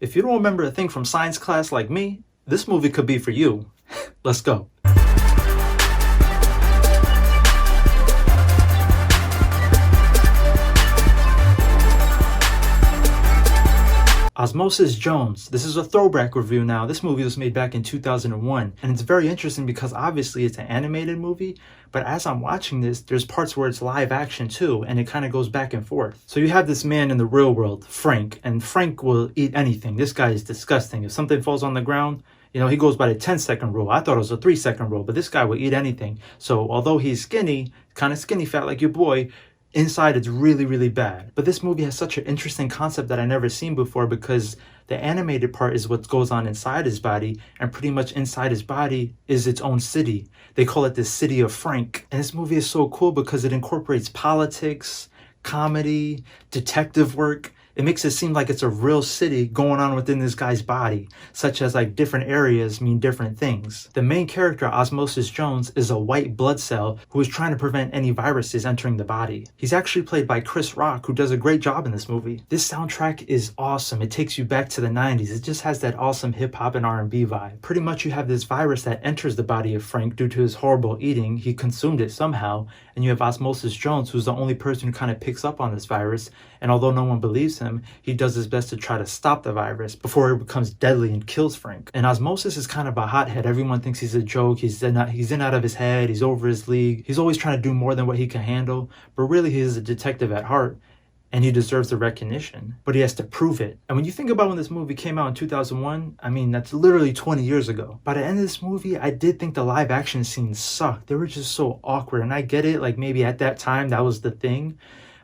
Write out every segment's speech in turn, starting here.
If you don't remember a thing from science class like me, this movie could be for you. Let's go. Osmosis Jones. This is a throwback review now. This movie was made back in 2001, and it's very interesting because obviously it's an animated movie, but as I'm watching this, there's parts where it's live action too, and it kind of goes back and forth. So you have this man in the real world, Frank, and Frank will eat anything. This guy is disgusting. If something falls on the ground, you know, he goes by the 10-second rule. I thought it was a 3-second rule, but this guy will eat anything. So although he's skinny, kind of skinny fat like your boy, inside it's really, really bad. But this movie has such an interesting concept that I never seen before, because the animated part is what goes on inside his body, and pretty much inside his body is its own city. They call it the City of Frank. And this movie is so cool because it incorporates politics, comedy, detective work. It makes it seem like it's a real city going on within this guy's body, such as like different areas mean different things. The main character, Osmosis Jones, is a white blood cell who is trying to prevent any viruses entering the body. He's actually played by Chris Rock, who does a great job in this movie. This soundtrack is awesome. It takes you back to the 90s. It just has that awesome hip hop and R&B vibe. Pretty much you have this virus that enters the body of Frank due to his horrible eating. He consumed it somehow, and you have Osmosis Jones, who's the only person who kind of picks up on this virus, and although no one believes him, he does his best to try to stop the virus before it becomes deadly and kills Frank. And Osmosis is kind of a hothead. Everyone thinks he's a joke. He's in out of his head. He's over his league. He's always trying to do more than what he can handle. But really, he is a detective at heart, and he deserves the recognition. But he has to prove it. And when you think about when this movie came out in 2001, I mean, that's literally 20 years ago. By the end of this movie, I did think the live action scenes sucked. They were just so awkward. And I get it, like maybe at that time that was the thing.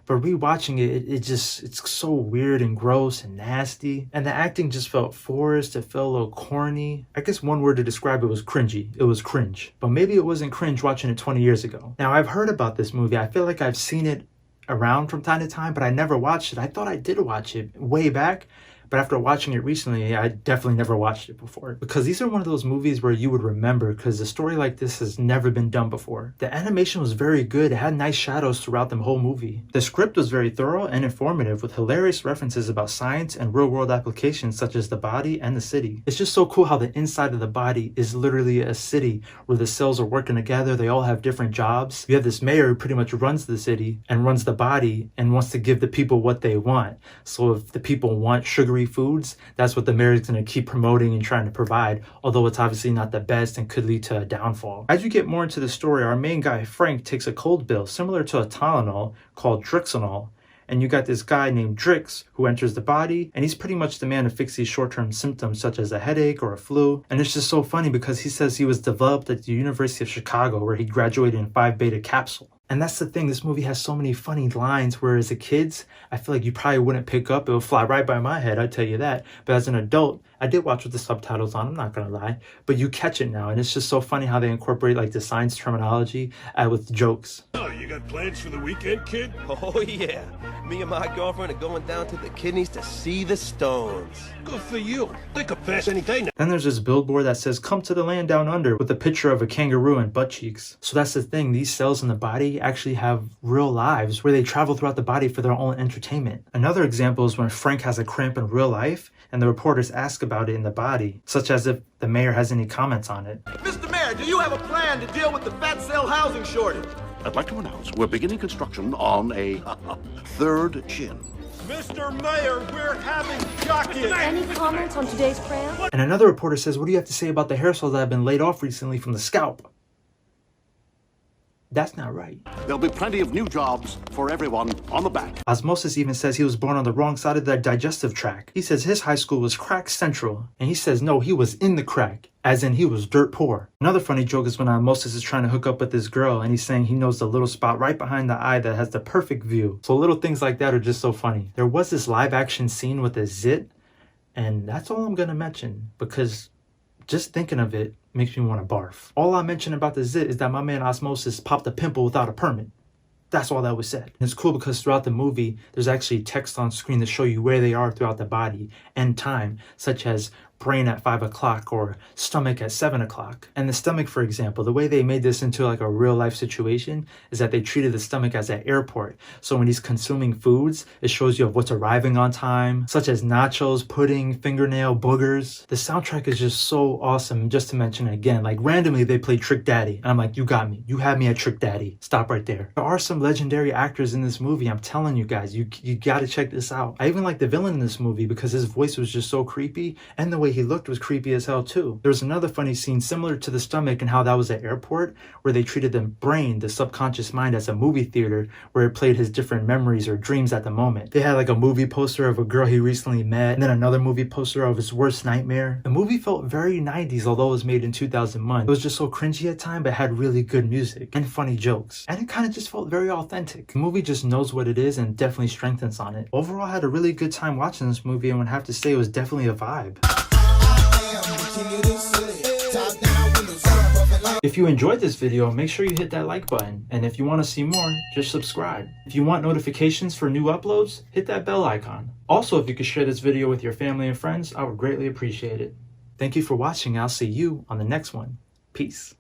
But rewatching it's so weird and gross and nasty. And the acting just felt forced. It felt a little corny. I guess one word to describe it was cringy. It was cringe. But maybe it wasn't cringe watching it 20 years ago. Now, I've heard about this movie. I feel like I've seen it around from time to time, but I never watched it. I thought I did watch it way back, but after watching it recently, I definitely never watched it before. Because these are one of those movies where you would remember, because a story like this has never been done before. The animation was very good. It had nice shadows throughout the whole movie. The script was very thorough and informative, with hilarious references about science and real-world applications such as the body and the city. It's just so cool how the inside of the body is literally a city where the cells are working together. They all have different jobs. You have this mayor who pretty much runs the city and runs the body and wants to give the people what they want. So if the people want sugary foods, that's what the mayor is going to keep promoting and trying to provide, although it's obviously not the best and could lead to a downfall. As you get more into the story, our main guy Frank takes a cold pill similar to a Tylenol called Drixenol, and you got this guy named Drix who enters the body, and he's pretty much the man to fix these short-term symptoms such as a headache or a flu. And it's just so funny because he says he was developed at the University of Chicago, where he graduated in 5-beta capsule. And that's the thing, this movie has so many funny lines where as a kid, I feel like you probably wouldn't pick up. It would fly right by my head, I'd tell you that. But as an adult, I did watch with the subtitles on, I'm not gonna lie. But you catch it now, and it's just so funny how they incorporate like the science terminology with jokes. Oh, you got plans for the weekend, kid? Oh, yeah. Me and my girlfriend are going down to the kidneys to see the stones. Good for you. They could pass any day now. Then there's this billboard that says, "Come to the land down under," with a picture of a kangaroo and butt cheeks. So that's the thing, these cells in the body actually have real lives where they travel throughout the body for their own entertainment. Another example is when Frank has a cramp in real life and the reporters ask about it in the body, such as if the mayor has any comments on it. Mr. Mayor, do you have a plan to deal with the fat cell housing shortage? I'd like to announce we're beginning construction on a third chin. Mr. Mayor, we're having jockeying. Any comments on today's plan? And another reporter says, "What do you have to say about the hair cells that have been laid off recently from the scalp?" That's not right. There'll be plenty of new jobs for everyone on the back. Osmosis even says he was born on the wrong side of the digestive tract. He says his high school was crack central, and he says no, he was in the crack, as in he was dirt poor. Another funny joke is when Osmosis is trying to hook up with this girl, and he's saying he knows the little spot right behind the eye that has the perfect view. So little things like that are just so funny. There was this live action scene with a zit, and that's all I'm gonna mention, because just thinking of it makes me want to barf. All I mentioned about the zit is that my man Osmosis popped a pimple without a permit. That's all that was said. And it's cool because throughout the movie, there's actually text on screen to show you where they are throughout the body and time, such as brain at 5 o'clock or stomach at 7 o'clock. And the stomach, for example, the way they made this into like a real life situation is that they treated the stomach as an airport. So when he's consuming foods, it shows you of what's arriving on time, such as nachos, pudding, fingernail, boogers. The soundtrack is just so awesome. Just to mention again, like randomly they play Trick Daddy. And I'm like, you got me. You had me at Trick Daddy. Stop right there. There are some legendary actors in this movie. I'm telling you guys, you gotta check this out. I even like the villain in this movie because his voice was just so creepy, and the way he looked was creepy as hell too. There was another funny scene similar to the stomach and how that was an airport, where they treated the brain, the subconscious mind, as a movie theater where it played his different memories or dreams at the moment. They had like a movie poster of a girl he recently met, and then another movie poster of his worst nightmare. The movie felt very 90s, although it was made in 2001. It was just so cringy at times, but had really good music and funny jokes. And it kind of just felt very authentic. The movie just knows what it is and definitely strengthens on it. Overall, I had a really good time watching this movie, and would have to say it was definitely a vibe. If you enjoyed this video, make sure you hit that like button. And if you want to see more, just subscribe. If you want notifications for new uploads, hit that bell icon. Also, if you could share this video with your family and friends, I would greatly appreciate it. Thank you for watching. I'll see you on the next one. Peace.